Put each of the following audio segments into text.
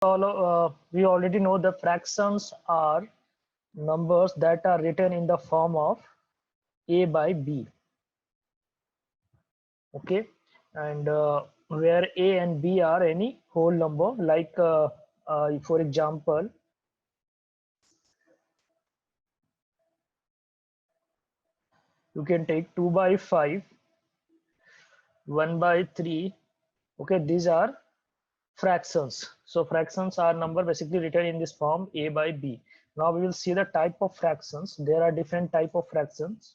We already know the fractions are numbers that are written in the form of a by b. Okay, and where a and b are any whole number, like for example, you can take 2 by 5, 1 by 3. Okay, these are fractions. So fractions are number basically written in this form a by b. Now we will see the type of fractions. There are different type of fractions.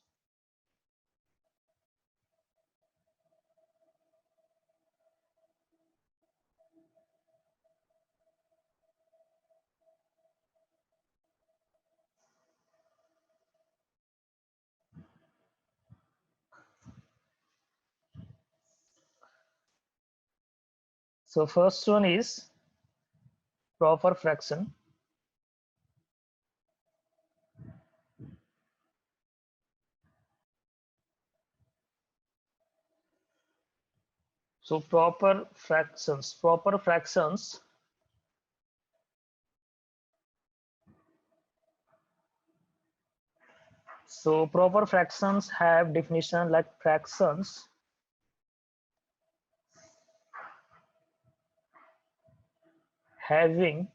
So first one is proper fraction. So proper fractions So proper fractions have definition like fractions having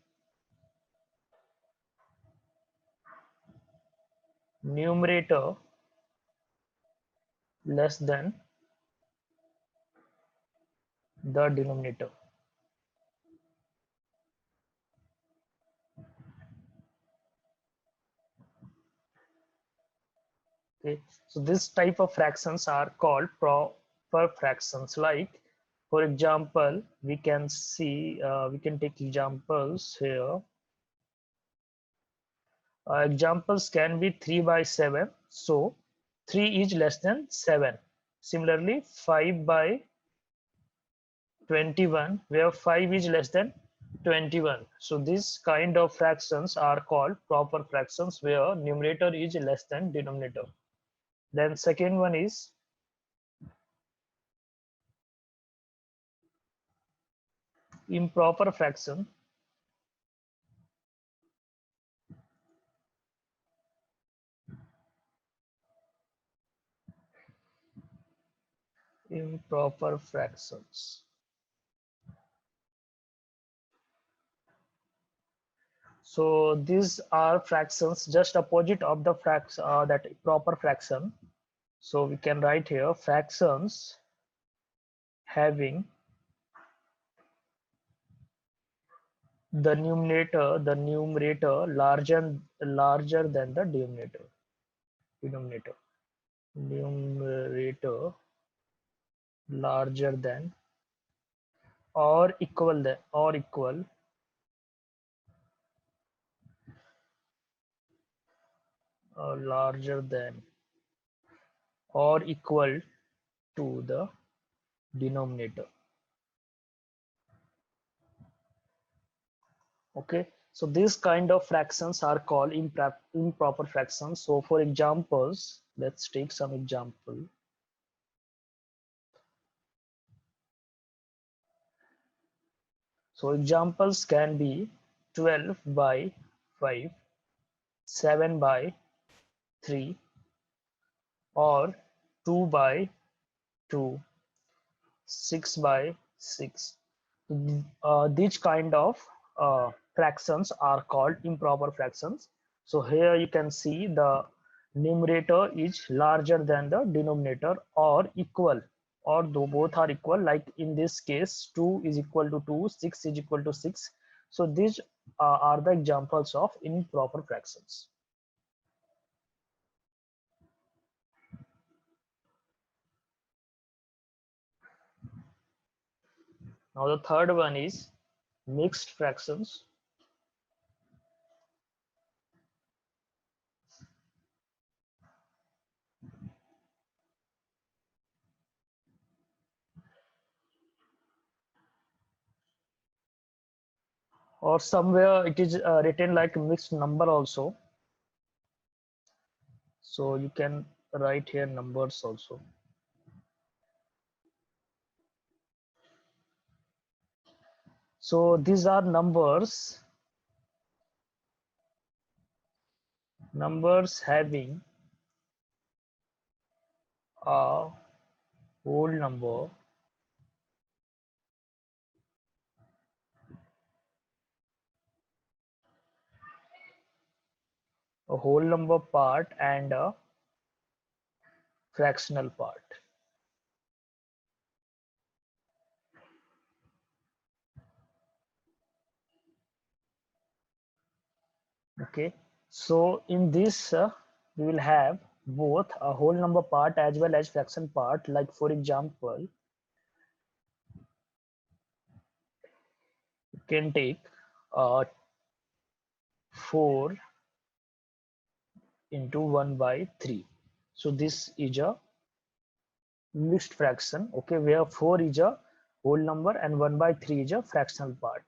numerator less than the denominator. Okay, so this type of fractions are called proper fractions. Like, for example, we can see, we can take examples here. Examples can be 3 by 7. So 3 is less than 7. Similarly, 5 by 21, where 5 is less than 21. So this kind of fractions are called proper fractions, where numerator is less than denominator. Then second one is improper fraction. Improper fractions. So these are fractions just opposite of the that proper fraction. So we can write here fractions having the numerator larger than the denominator numerator larger than or equal larger than or equal to the denominator. Okay, so these kind of fractions are called improper fractions. So for examples, let's take some example. So examples can be 12 by 5, 7 by 3, or 2 by 2, 6 by 6. These kind of fractions are called improper fractions. So here you can see the numerator is larger than the denominator or equal, or though both are equal, like in this case 2 is equal to 2, 6 is equal to 6. So these are the examples of improper fractions. Now the third one is mixed fractions. Or somewhere it is written like mixed number also. So you can write here numbers also. So these are numbers having a whole number part and a fractional part. Okay, so in this we will have both a whole number part as well as fraction part. Like for example, you can take 4 into 1 by 3. So this is a mixed fraction, okay, where 4 is a whole number and 1 by 3 is a fractional part.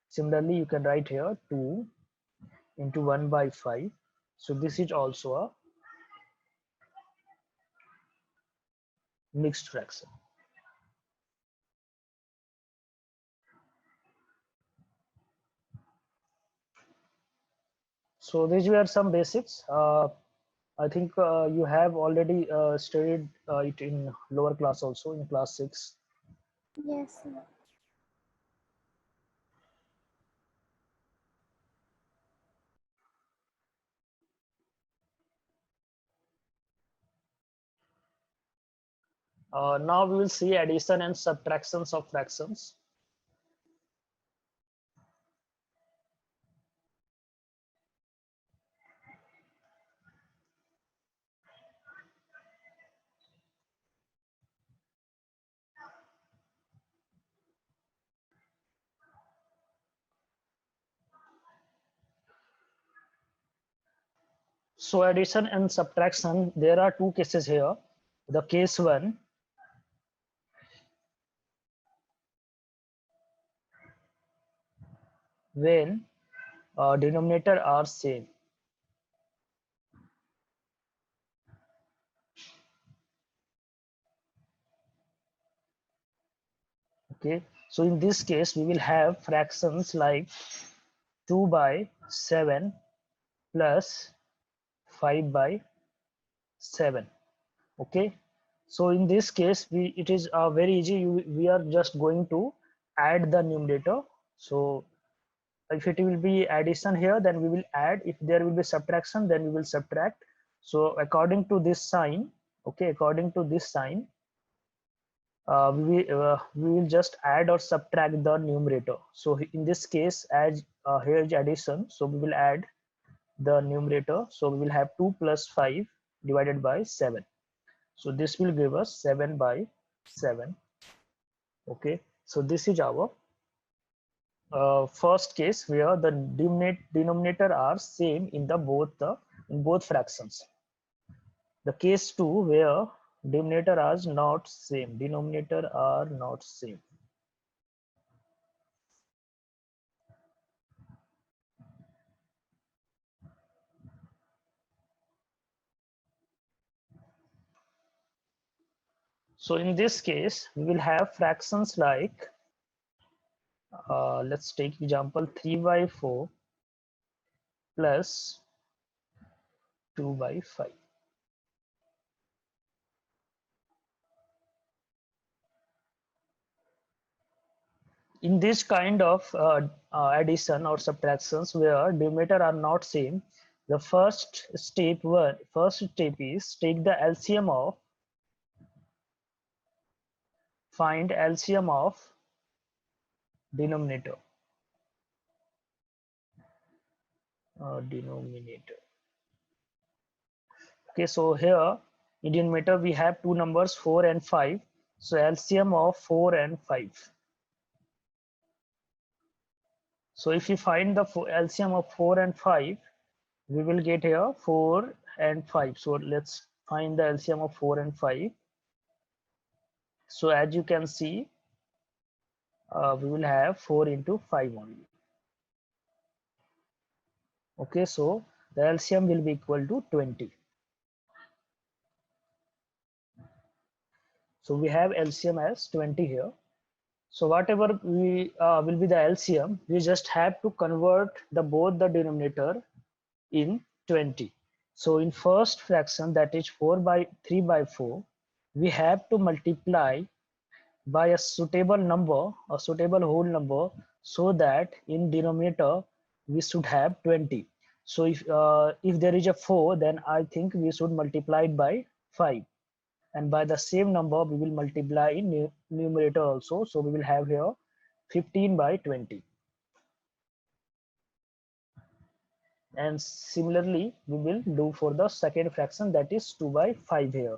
Similarly, you can write here 2 into 1 by 5. So this is also a mixed fraction. So these were some basics. I think you have already studied it in lower class also, in class 6. Yes, sir. Now we will see addition and subtractions of fractions. So addition and subtraction, there are two cases here. The case one, when denominator are same. Okay, so in this case we will have fractions like 2 by 7 plus 5 by 7. Okay, so in this case it is very easy. We are just going to add the numerator. So if it will be addition here, then we will add. If there will be subtraction, then we will subtract. So according to this sign, okay, according to this sign, we will just add or subtract the numerator. So in this case, as here is addition, so we will add the numerator. So we will have 2 plus 5 divided by 7. So this will give us 7 by 7. Okay, so this is our first case where the denominator are same in the both fractions. The case 2 where denominator are not same. So in this case we will have fractions like let's take example 3 by 4 plus 2 by 5. In this kind of addition or subtractions where denominator are not same, the first step is take the LCM of find LCM of denominator. Okay, so here in denominator we have two numbers 4 and 5. So LCM of 4 and 5. So if you find the LCM of 4 and 5, we will get here 4 and 5. So let's find the LCM of 4 and 5. So as you can see, we will have 4 into 5 only. Okay, so the LCM will be equal to 20. So we have LCM as 20 here. So whatever we will be the LCM, we just have to convert the both the denominator in 20. So in first fraction, that is 4 by 3 by 4, we have to multiply by a suitable number, a suitable whole number, so that in denominator we should have 20. So if there is a 4, then I think we should multiply it by 5, and by the same number we will multiply in numerator also. So we will have here 15 by 20. And similarly we will do for the second fraction, that is 2 by 5 here.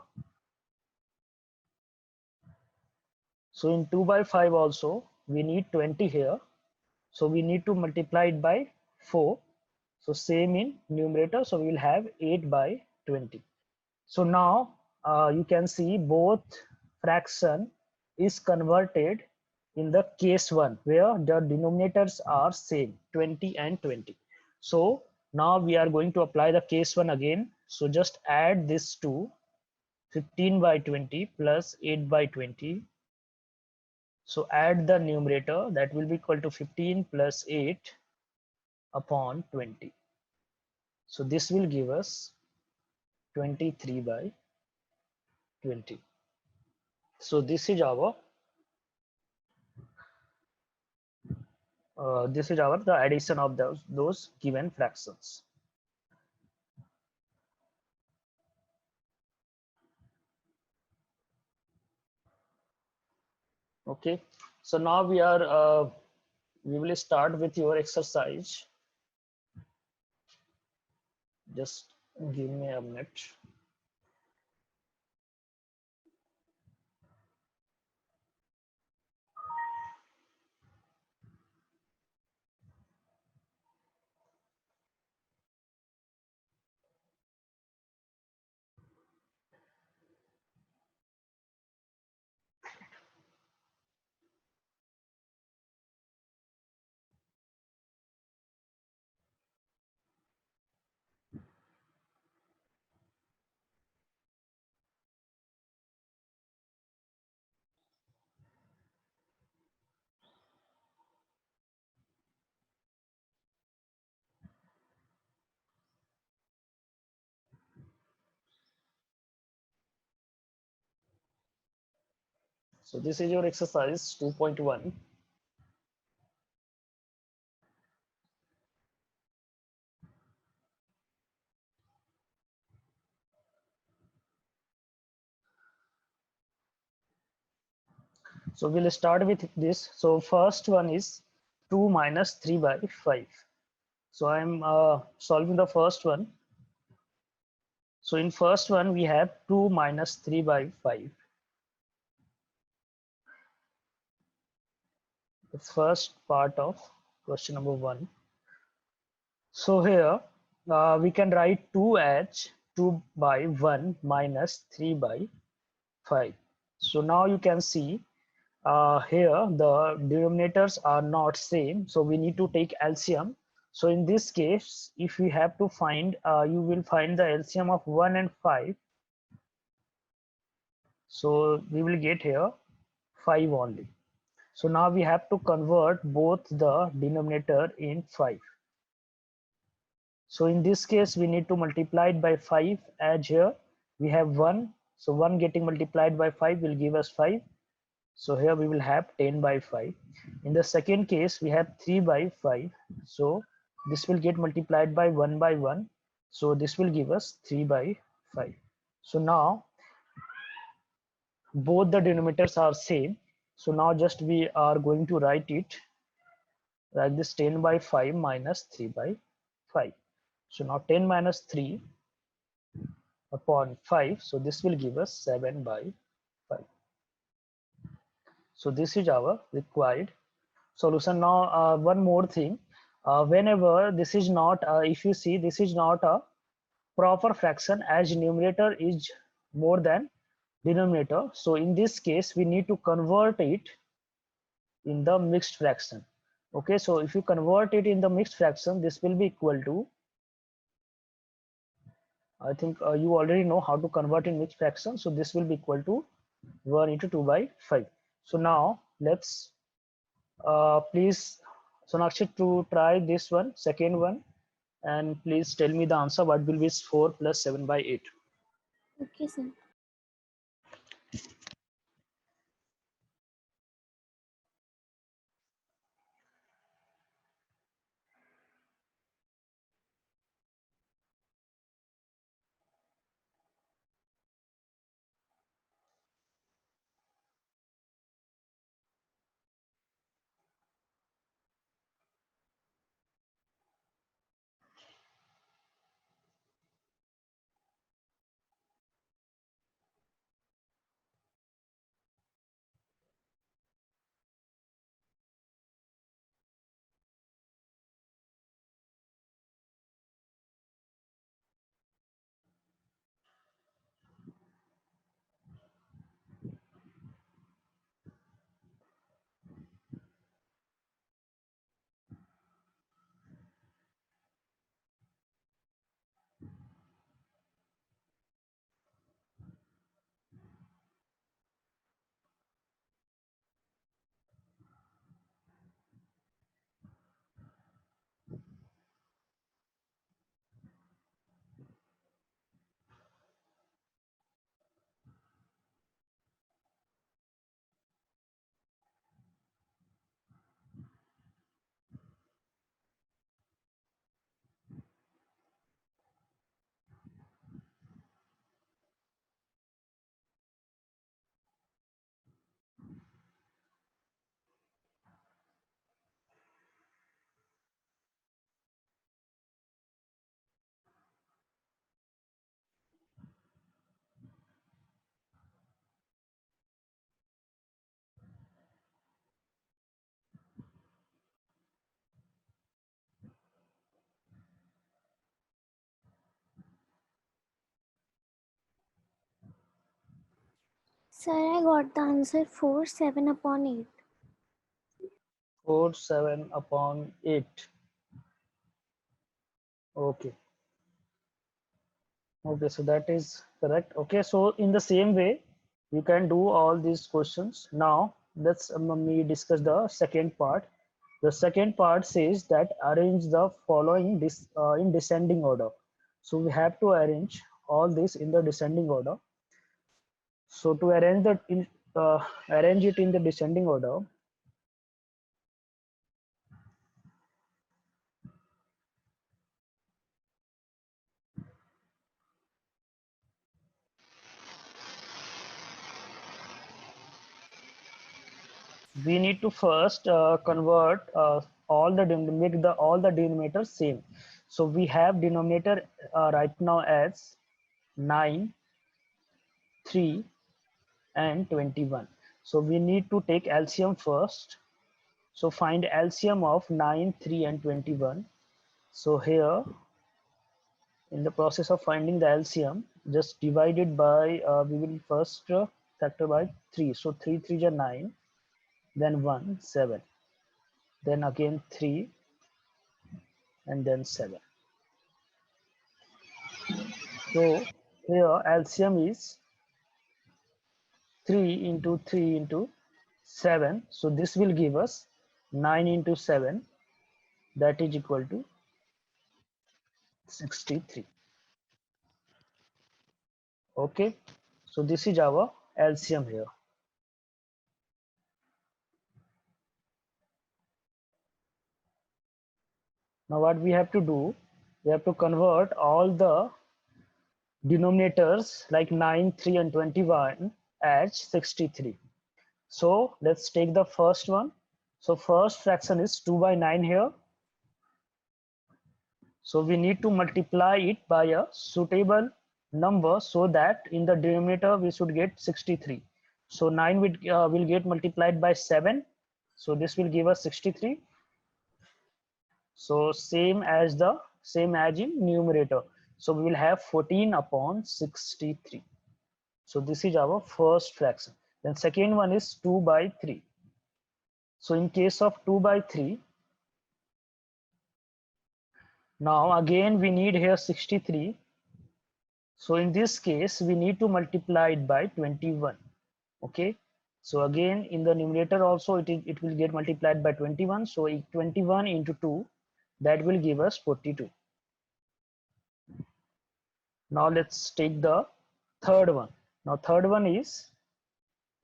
So in 2 by 5 also we need 20 here, so we need to multiply it by 4. So same in numerator, so we will have 8 by 20. So now you can see both fraction is converted in the case 1, where the denominators are same, 20 and 20. So now we are going to apply the case 1 again. So just add this to 15 by 20 plus 8 by 20. So add the numerator, that will be equal to 15 plus 8 upon 20. So this will give us 23 by 20. So this is our the addition of those given fractions. Okay, so now we will start with your exercise. Just give me a minute. So this is your exercise 2.1. So we'll start with this. So first one is 2 minus 3 by 5. So I'm solving the first one. So in first one we have 2 minus 3 by 5. The first part of question number 1. So here we can write 2 as 2 by 1 minus 3 by 5. So now you can see here the denominators are not same, so we need to take LCM. So in this case, if we have to find, you will find the LCM of 1 and 5. So we will get here 5 only. So now we have to convert both the denominator in 5. So in this case, we need to multiply it by 5, as here we have 1. So 1 getting multiplied by 5 will give us 5. So here we will have 10 by 5. In the second case, we have 3 by 5. So this will get multiplied by 1 by 1. So this will give us 3 by 5. So now both the denominators are same. So now just we are going to write it like this: 10 by 5 minus 3 by 5. So now 10 minus 3 upon 5. So this will give us 7 by 5. So this is our required solution. Now one more thing, whenever this is not, if you see, this is not a proper fraction, as numerator is more than denominator. So in this case we need to convert it in the mixed fraction. Okay, so if you convert it in the mixed fraction, this will be equal to, I think you already know how to convert in mixed fraction. So this will be equal to 1 into 2 by 5. So now let's Please, Sonakshi, to try this one, second one, and please tell me the answer. What will be 4 plus 7 by 8? Okay, sir. Sir, I got the answer 4, 7 upon 8. 4, 7 upon 8. Okay. Okay, so that is correct. Okay, so in the same way, you can do all these questions. Now, let's me discuss the second part. The second part says that arrange the following in descending order. So we have to arrange all this in the descending order. So to arrange it in the descending order, we need to first convert all the denominators same. So we have denominator right now as 9, 3, and 21. So we need to take LCM first. So find LCM of 9, 3, and 21. So here, in the process of finding the LCM, just divide it by, we will first factor by 3. So 3, 3 is 9, then 1, 7, then again 3, and then 7. So here LCM is 3 into 3 into 7. So this will give us 9 into 7, that is equal to 63. Okay, so this is our LCM here. Now what we have to do, we have to convert all the denominators like 9, 3, and 21 as 63. So let's take the first one. So first fraction is 2 by 9 here. So we need to multiply it by a suitable number so that in the denominator we should get 63. So 9 will get multiplied by 7. So this will give us 63. So same as in numerator. So we will have 14 upon 63. So this is our first fraction. Then second one is 2 by 3. So in case of 2 by 3, now again we need here 63. So in this case, we need to multiply it by 21. Okay. So again in the numerator also it will get multiplied by 21. So 21 into 2, that will give us 42. Now let's take the third one. Now third one is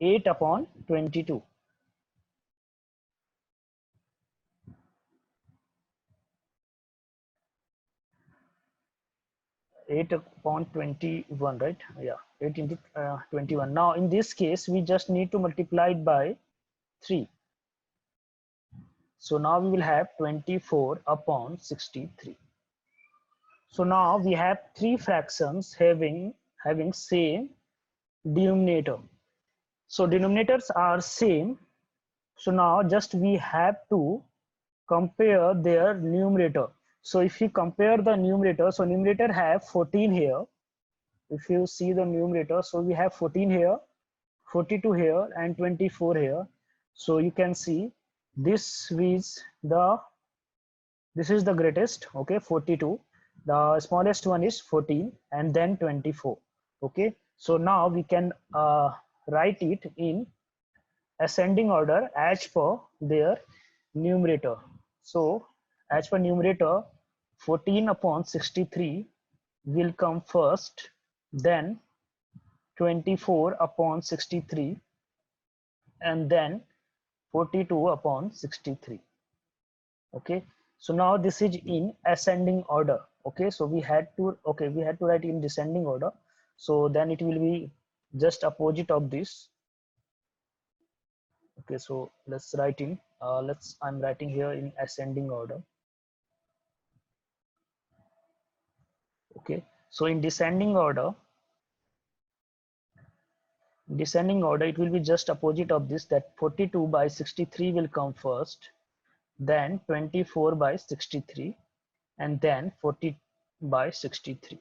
8 upon 22. 8 upon 21, right? Yeah, 8 into 21. Now in this case we just need to multiply it by 3. So now we will have 24 upon 63. So now we have three fractions having same denominator. So denominators are same. So now just we have to compare their numerator. So if you compare the numerator, so numerator have 14 here. If you see the numerator, so we have 14 here, 42 here, and 24 here. So you can see this is the greatest, okay, 42. The smallest one is 14, and then 24. Okay, so now we can write it in ascending order as per their numerator. So as per numerator, 14 upon 63 will come first, then 24 upon 63, and then 42 upon 63. Okay, so now this is in ascending order. Okay, so we had to write in descending order, so then it will be just opposite of this. Okay, so let's write in I'm writing here in ascending order. Okay, so in descending order it will be just opposite of this, that 42 by 63 will come first, then 24 by 63, and then 40 by 63.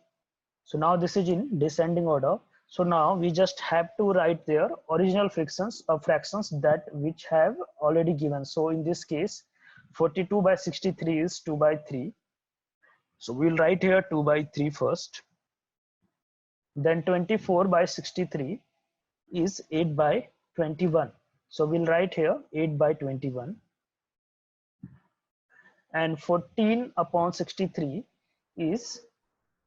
So now this is in descending order. So now we just have to write their original fractions that which have already given. So in this case 42 by 63 is 2 by 3. So we'll write here 2 by 3 first. Then 24 by 63 is 8 by 21. So we'll write here 8 by 21. And 14 upon 63 is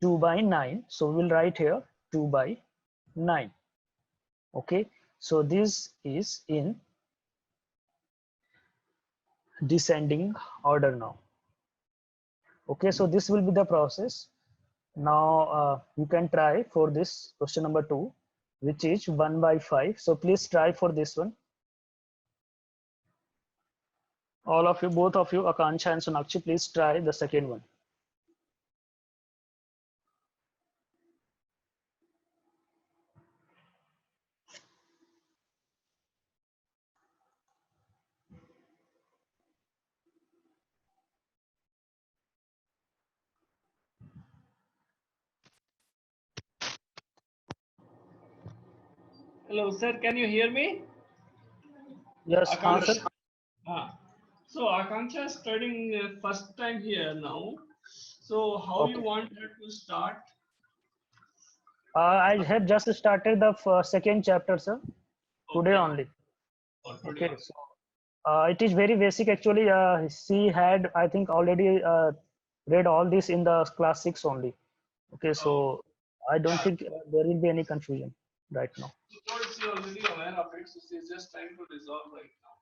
2 by 9. So we'll write here 2 by 9. Okay, so this is in descending order now. Okay, so this will be the process. Now you can try for this question number 2, which is 1 by 5. So please try for this one. All of you, both of you, Akansha and Sonakshi, please try the second one. Hello, sir. Can you hear me? Yes, Akansha. sir. So Akansha is studying first time here now. So how Okay. you want her to start? I have just started the second chapter, sir, today Okay. only. Today. Okay, so it is very basic actually. She had, I think, already read all this in the class 6 only. Okay, so I don't think there will be any confusion right now. So she already aware of it, so she's just trying to resolve right now.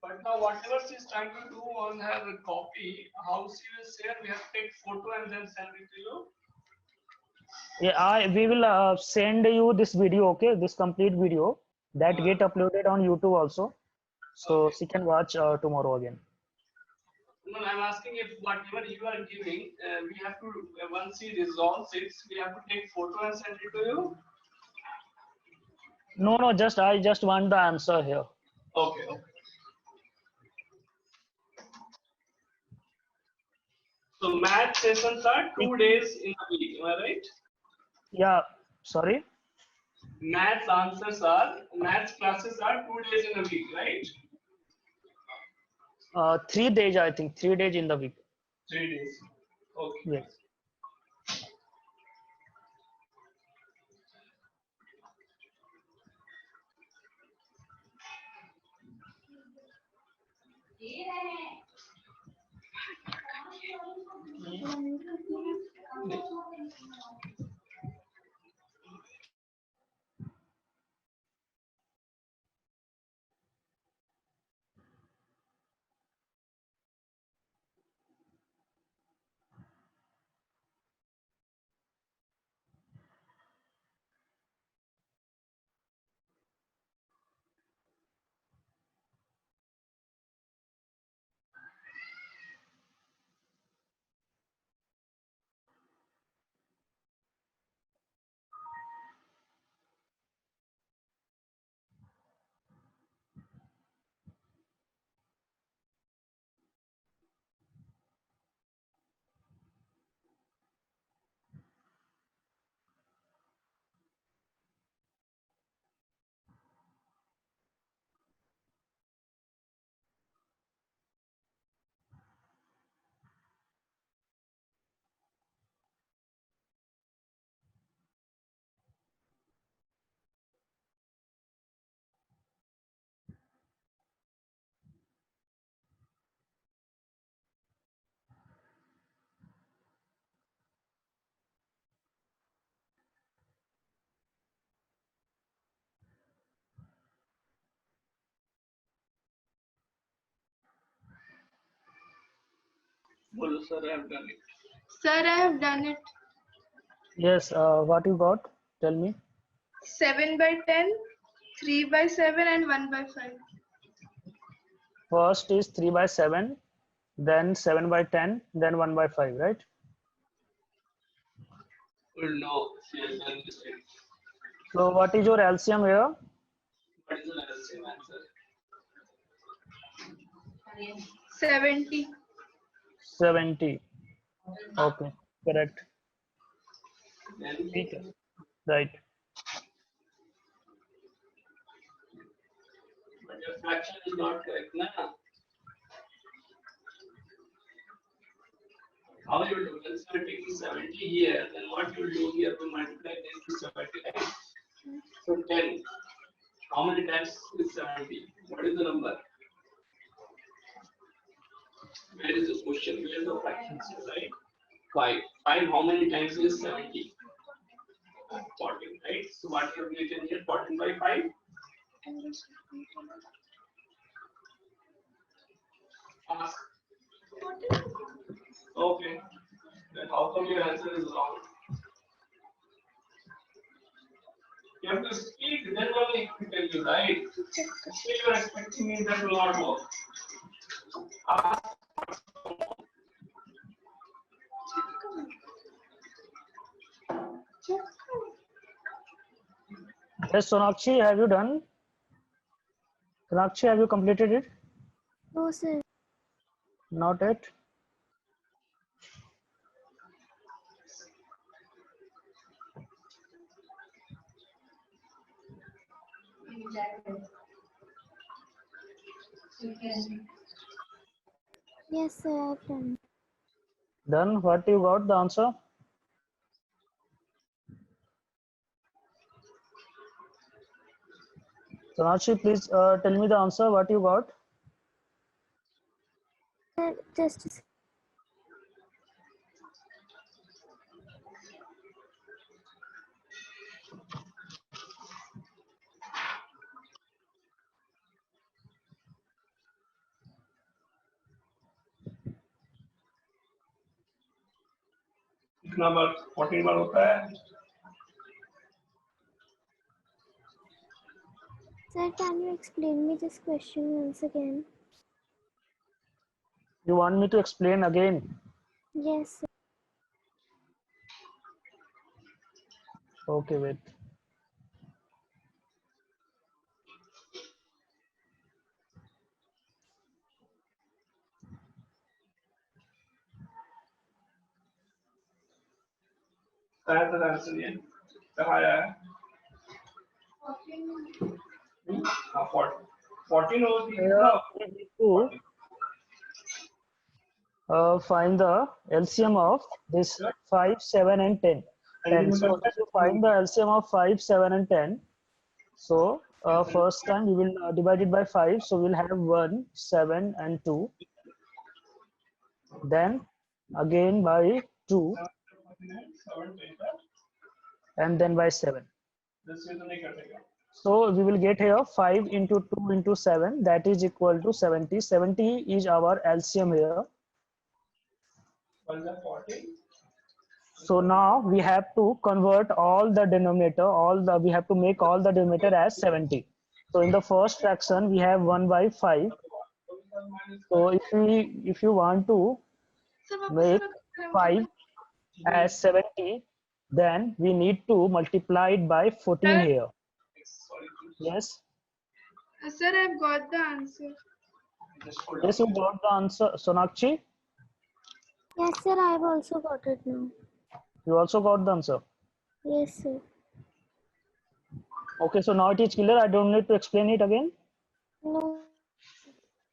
But now whatever she's trying to do on her copy, how she will share, we have to take photo and then send it to you. Yeah, we will send you this video, okay, this complete video that get uploaded on YouTube also, so she can watch tomorrow again. No, I'm asking if whatever you are giving, we have to, once she resolves it, we have to take photo and send it to you. No, I just want the answer here. Okay. So math sessions are 2 days in a week, am I right? Yeah, sorry. Math classes are 2 days in a week, right? 3 days, I think, 3 days in the week. 3 days. Okay. Yes. Bolo, sir, I have done it. Sir, I have done it. Yes, what you got? Tell me. 7 by 10, 3 by 7, and 1 by 5. First is 3 by 7, then 7 by 10, then 1 by 5, right? Oh, no, she has done mistake. So what is your LCM here? What is the LCM answer? 70. 70. Okay, correct. Then Right. but your fraction is not correct, na? How you do? Once you are taking 70 here, then what you will do here to multiply 10 to 70, right? So 10. How many times is 70? What is the number? Where is the question? Where the fractions, right? 5. 5 how many times is 70? 14, right? So what you have written here? 14 by 5? Ask. Okay. Then how come your answer is wrong? You have to speak, then only I can tell you, right? Still you are expecting me that will not work. Ask. Yes, Sonakshi, have you done? Sonakshi, have you completed it? No, sir. Not yet. Yes, sir, I've done. Done. What you got the answer? Sonakshi, please tell me the answer. What you got? Sir, just a कितना बार 14 बार होता है? Sir, can you explain me this question once again? You want me to explain again? Yes, sir. Okay, wait. कहाँ तक answer ये? कहाँ आया है? हाँ 14 होगी Here ना? we need to find the LCM of this 5, 7, and 10. 10. So once you find the LCM of 5, 7, and 10, so first time we will divide it by 5, so we'll have 1, 7 and 2. Then again by 2 and then by 7. So we will get here 5 into 2 into 7, that is equal to 70. 70 is our LCM here. So now we have to convert all the denominator, we have to make all the denominator as 70. So in the first fraction we have 1 by 5. So if you want to make 5 as 70, then we need to multiply it by 14 here. Yes. Sir, I've got the answer. Yes, you got the answer, Sonakshi. Yes, sir, I have also got it now. You also got the answer. Yes, sir. Okay, so now it is clear. I don't need to explain it again. No.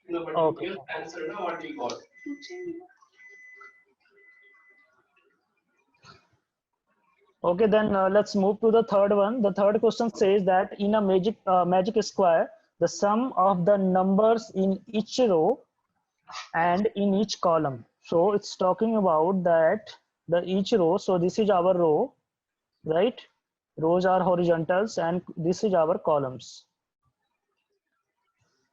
No, but Okay. you answered what we got. Okay, then let's move to the third one. The third question says that in a magic square, the sum of the numbers in each row and in each column. So it's talking about that each row. So this is our row, right? Rows are horizontals and this is our columns.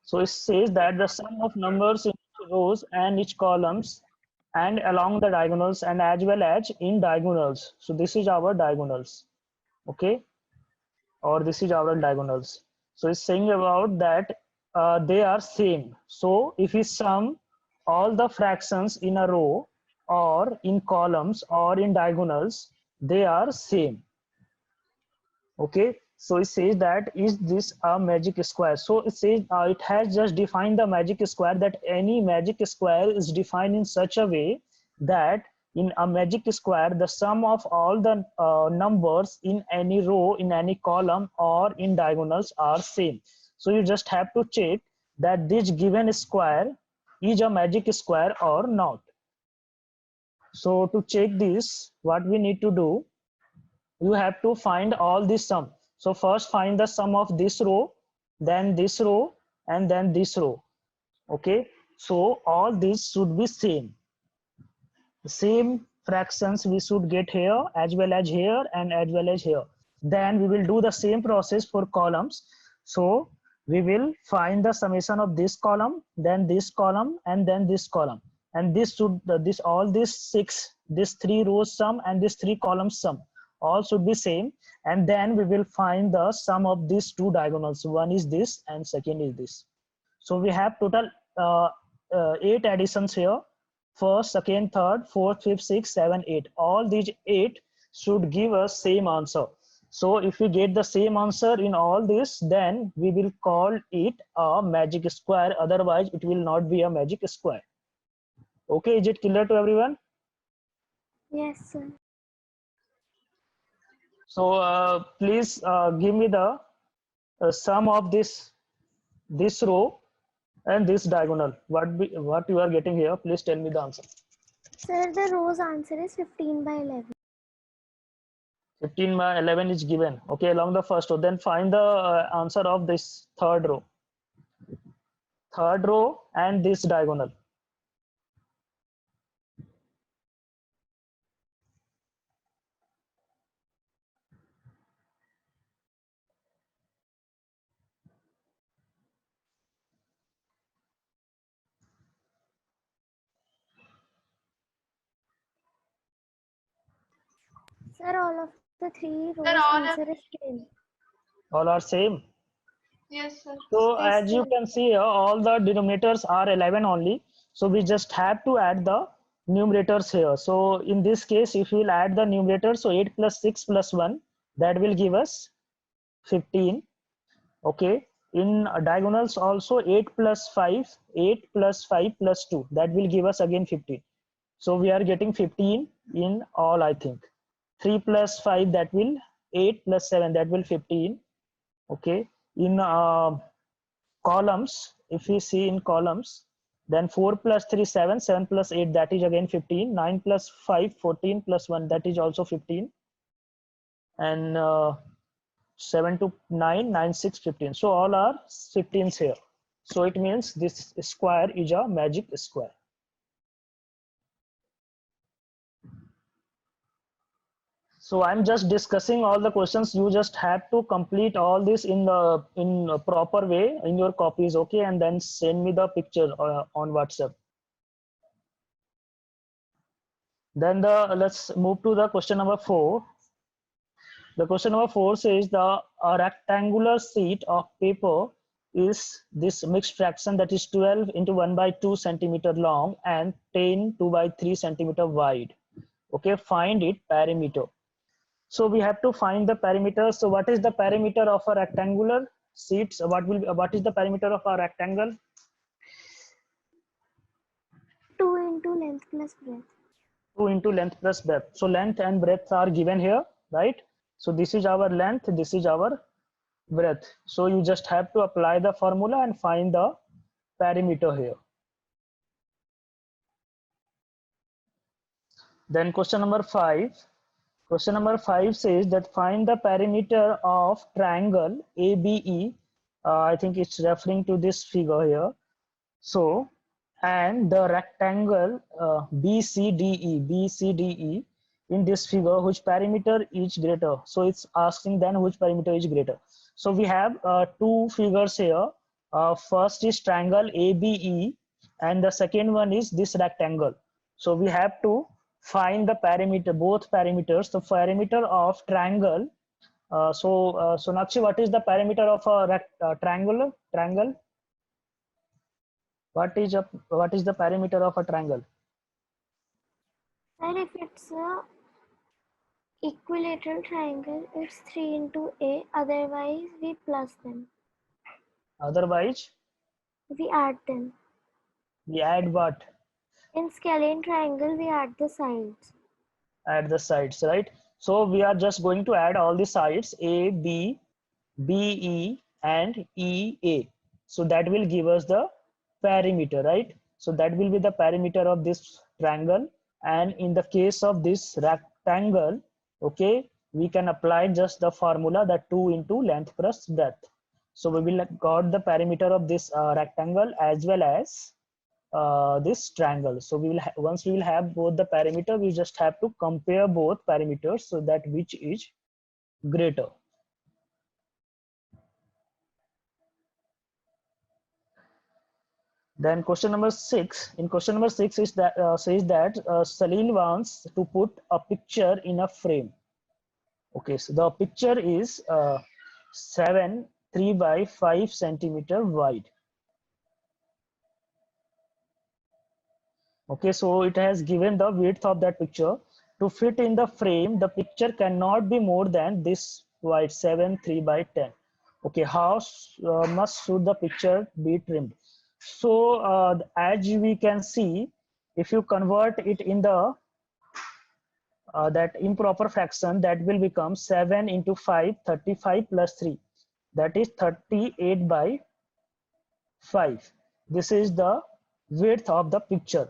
So it says that the sum of numbers in each rows and each columns and along the diagonals and as well as in diagonals. So this is our diagonals, okay, or this is our diagonals. So it's saying about that they are same. So if we sum all the fractions in a row or in columns or in diagonals, they are same. Okay, so it says that is this a magic square? So it says it has just defined the magic square, that any magic square is defined in such a way that in a magic square the sum of all the numbers in any row, in any column or in diagonals are same. So you just have to check that this given square is a magic square or not. So to check this, what we need to do, you have to find all this sum. So first find the sum of this row, then this row, and then this row. Okay, so all these should be same. The same fractions we should get here as well as here and as well as here. Then we will do the same process for columns. So we will find the summation of this column, then this column, and then this column. And this should all these this 3 rows sum and this 3 columns sum, all should be same. And then we will find the sum of these 2 diagonals. One is this and second is this. So we have total 8 additions here. First, second, third, fourth, fifth, sixth, 7, 8. All these 8 should give us same answer. So if we get the same answer in all this, then we will call it a magic square. Otherwise, it will not be a magic square. Okay, is it clear to everyone? Yes, sir. So please give me the sum of this row and this diagonal. What you are getting here? Please tell me the answer. Sir, the row's answer is 15 by 11. 15 by 11 is given. Okay, along the first row. Then find the answer of this third row. Third row and this diagonal. Sir, all of the 3 rows all answer is same. All are same. Yes, sir. So Yes, as you sir. can see here, all the denominators are 11 only. So we just have to add the numerators here. So in this case, if we will add the numerator, so 8 plus 6 plus 1, that will give us 15. Okay. In diagonals also 8 plus 5 plus 2, that will give us again 15. So we are getting 15 in all, I think. 3 plus 5, that will 8 plus 7, that will 15. Okay. In columns, if we see in columns, then 4 plus 3 7, 7 plus 8, that is again 15, 9 plus 5 14 plus 1, that is also 15. And 7 to 9, 9, 6, 15. So all are 15s here. So it means this square is a magic square. So I'm just discussing all the questions. You just have to complete all this in a proper way in your copies, okay? And then send me the picture on WhatsApp. Then let's move to the question number 4. The question number 4 says a rectangular sheet of paper is this mixed fraction that is 12 into 1 by 2 centimeter long and 10 2 by 3 centimeter wide. Okay, find it perimeter. So we have to find the perimeter. So what is the perimeter of a rectangular sheet? So what is the perimeter of a rectangle? 2 into length plus breadth. 2 into length plus breadth. So length and breadth are given here, right? So this is our length, this is our breadth. So you just have to apply the formula and find the perimeter here. Then question number 5. Question number 5 says that find the perimeter of triangle ABE. I think it's referring to this figure here. So, and the rectangle BCDE in this figure, which perimeter is greater. So it's asking then which perimeter is greater. So we have two figures here. First is triangle ABE and the second one is this rectangle. So we have to find the perimeter, both parameters. The perimeter of triangle. Sonakshi, what is the perimeter of a triangle? What is the perimeter of a triangle? And if it's a equilateral triangle, it's 3 into A. Otherwise, we plus them. Otherwise, We add them. we add what? In scalene triangle, we add the sides. Add the sides, right? So we are just going to add all the sides A, B, BE, and EA. So that will give us the perimeter, right? So that will be the perimeter of this triangle. And in the case of this rectangle, okay, we can apply just the formula that 2 into length plus breadth. So we will got the perimeter of this rectangle as well as this triangle. So we will once we will have both the perimeter, we just have to compare both parameters so that which is greater. Then question number 6. In question number 6 is that says that Salil wants to put a picture in a frame. Okay, so the picture is 3 by 5 centimeter wide. Okay, so it has given the width of that picture. To fit in the frame, the picture cannot be more than this wide, 7 3 by 10. Okay, how much should the picture be trimmed? So as we can see, if you convert it in the that improper fraction, that will become 7 into 5, 35 plus 3. That is 38 by 5. This is the width of the picture.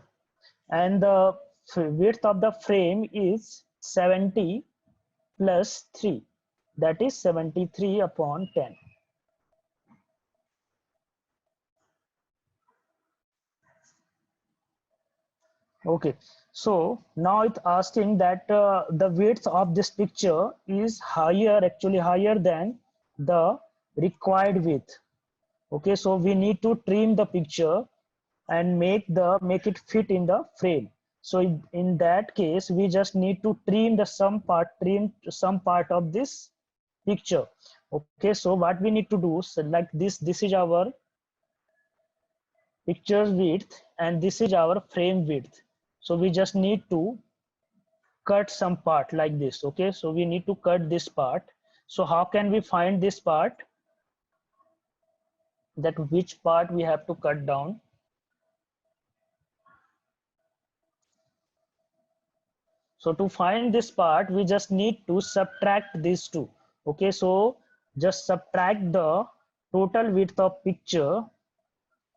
And the width of the frame is 70 plus 3, that is 73 upon 10. Okay, so now it's asking that the width of this picture is actually higher than the required width. Okay, so we need to trim the picture and make it fit in the frame. So in that case, we just need to trim some part of this picture. Okay, so what we need to do, so like this is our picture width and this is our frame width. So we just need to cut some part like this. Okay, so we need to cut this part. So how can we find this part? That which part we have to cut down? So to find this part, we just need to subtract these two. Okay, so just subtract the total width of picture,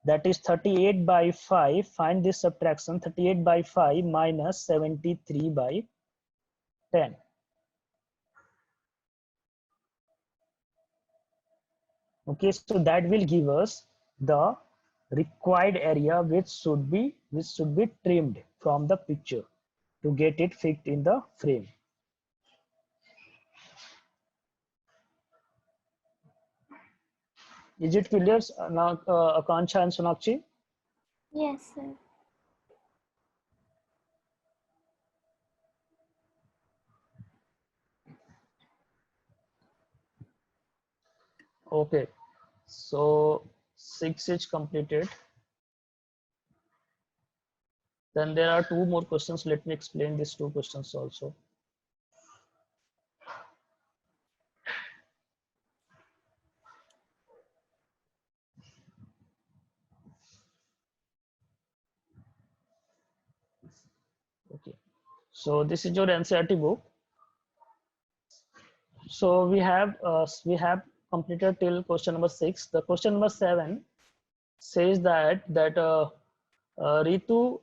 that is 38 by 5. Find this subtraction, 38 by 5 minus 73 by 10. Okay, so that will give us the required area which should be trimmed from the picture to get it fit in the frame. Is it clear, Akansha and Sonakshi? Yes, sir. Okay, so 6 is completed. Then there are 2 more questions. Let me explain these 2 questions also. Okay, so this is your NCERT book. So we have completed till question number 6. The question number 7 says that Ritu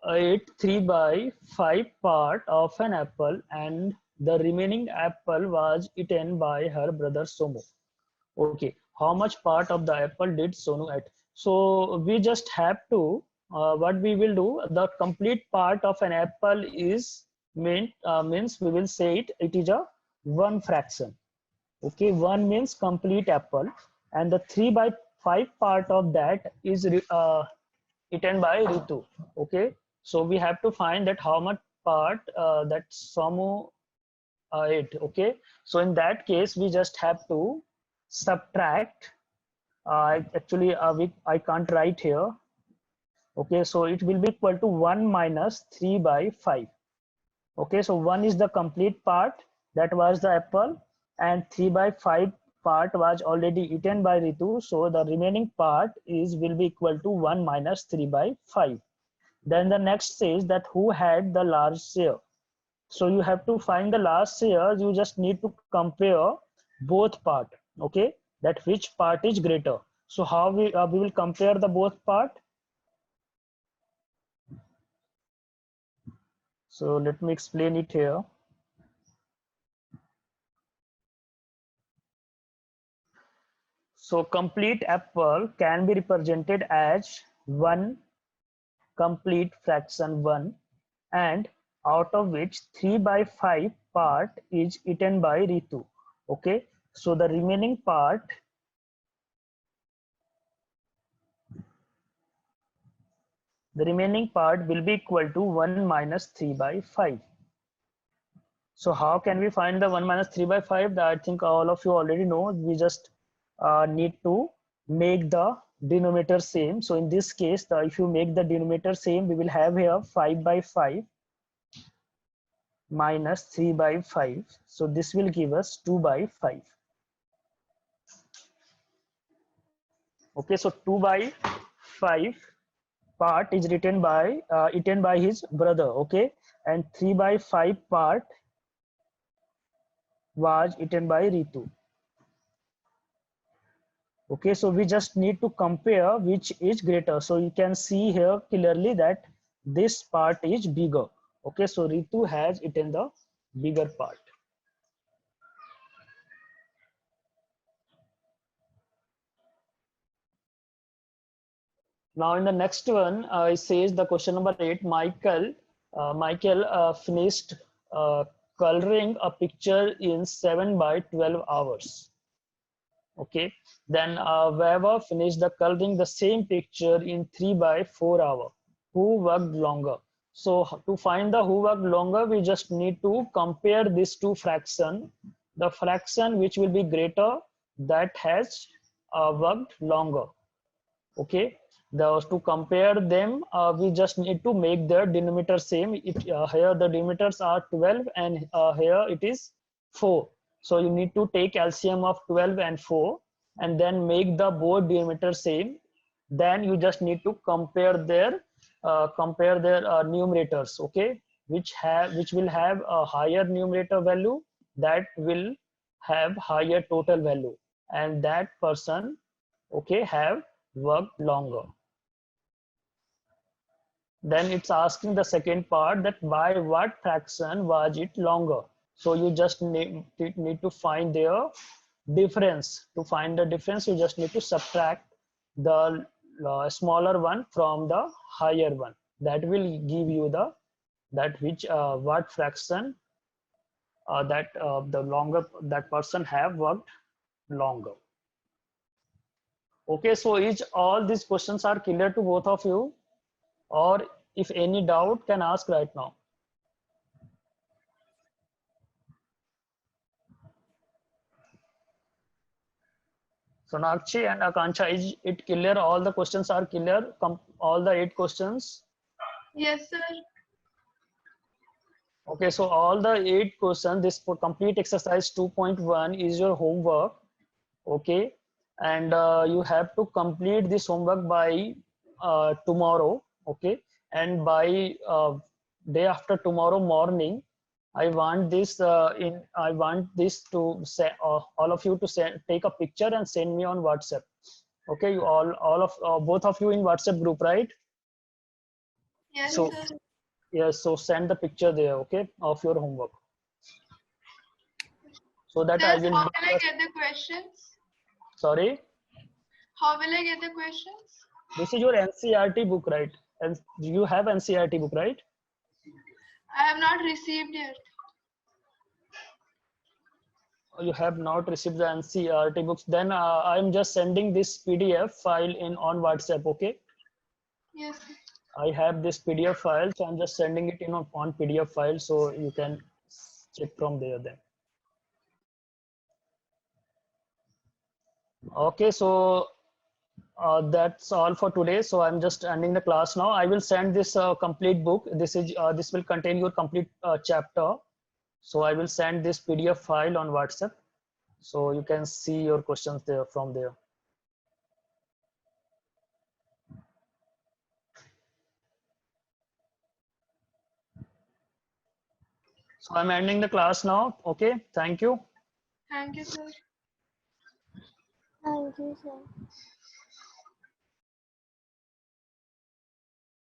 ate 3 by 5 part of an apple and the remaining apple was eaten by her brother Somu. Okay, how much part of the apple did Sonu eat? So we just have to, what we will do, the complete part of an apple is means we will say it is a 1 fraction. Okay, 1 means complete apple, and the 3 by 5 part of that is eaten by Ritu. Okay, so we have to find that how much part that Samu ate. Okay, so in that case we just have to subtract. Actually, I can't write here. Okay, so it will be equal to 1 minus 3 by 5. Okay, so 1 is the complete part, that was the apple, and 3 by 5 part was already eaten by Ritu, so the remaining part will be equal to 1 minus 3 by 5. Then the next says that who had the large share. So you have to find the last share. You just need to compare both part. Okay, that which part is greater. So how we will compare the both part. So let me explain it here. So complete apple can be represented as 1 complete fraction 1, and out of which 3 by 5 part is eaten by Ritu. Okay, so the remaining part will be equal to 1 minus 3 by 5. So how can we find the 1 minus 3 by 5? That I think all of you already know. We just need to make the denominator same. So in this case, if you make the denominator same, we will have here 5 by 5 minus 3 by 5. So this will give us 2 by 5. Okay, so 2 by 5 part is eaten by his brother. Okay, and 3 by 5 part was eaten by Ritu. Okay, so we just need to compare which is greater. So you can see here clearly that this part is bigger. Okay, so Ritu has eaten the bigger part. Now in the next one, it says the question number 8. Michael finished coloring a picture in 7 by 12 hours. Okay, then Weber finished the coloring the same picture in 3 by 4 hours. Who worked longer? So to find the who worked longer, we just need to compare these two fractions. The fraction which will be greater, that has worked longer. Okay, to compare them, we just need to make their denominator same. Here the denominators are 12 and here it is 4. So you need to take LCM of 12 and 4 and then make the both denominator same. Then you just need to compare their numerators. Okay, which will have a higher numerator value, that will have higher total value, and that person, okay, have worked longer. Then it's asking the second part, that by what fraction was it longer. So you just need to find their difference. To find the difference, you just need to subtract the smaller one from the higher one. That will give you the what fraction that the longer that person have worked longer. Okay, so each all these questions are clear to both of you, or if any doubt can ask right now. Sonakshi and Akanksha, is it clear? All the questions are clear? All the 8 questions? Yes, sir. Okay, so all the 8 questions, this for complete exercise 2.1 is your homework. Okay, and you have to complete this homework by tomorrow. Okay, and by day after tomorrow morning, I want this to say all of you to take a picture and send me on WhatsApp. Okay, you all of both of you in WhatsApp group, right? Yes, So sir. yes, so send the picture there, okay, of your homework, so that I Sir, will. how will I get the questions? Sorry, How will I get the questions? this is your NCERT book, right? And you have NCERT book, right? I have not received yet. You have not received the NCERT books. Then I'm just sending this PDF file on WhatsApp. Okay, Yes, sir. I have this PDF file, so I'm just sending it in on PDF file, so you can check from there then. Okay, so that's all for today. So I'm just ending the class now. I will send this complete book. This will contain your complete chapter. So I will send this PDF file on WhatsApp, so you can see your questions there from there. So I'm ending the class now. Okay, thank you. Thank you, sir. Thank you, sir.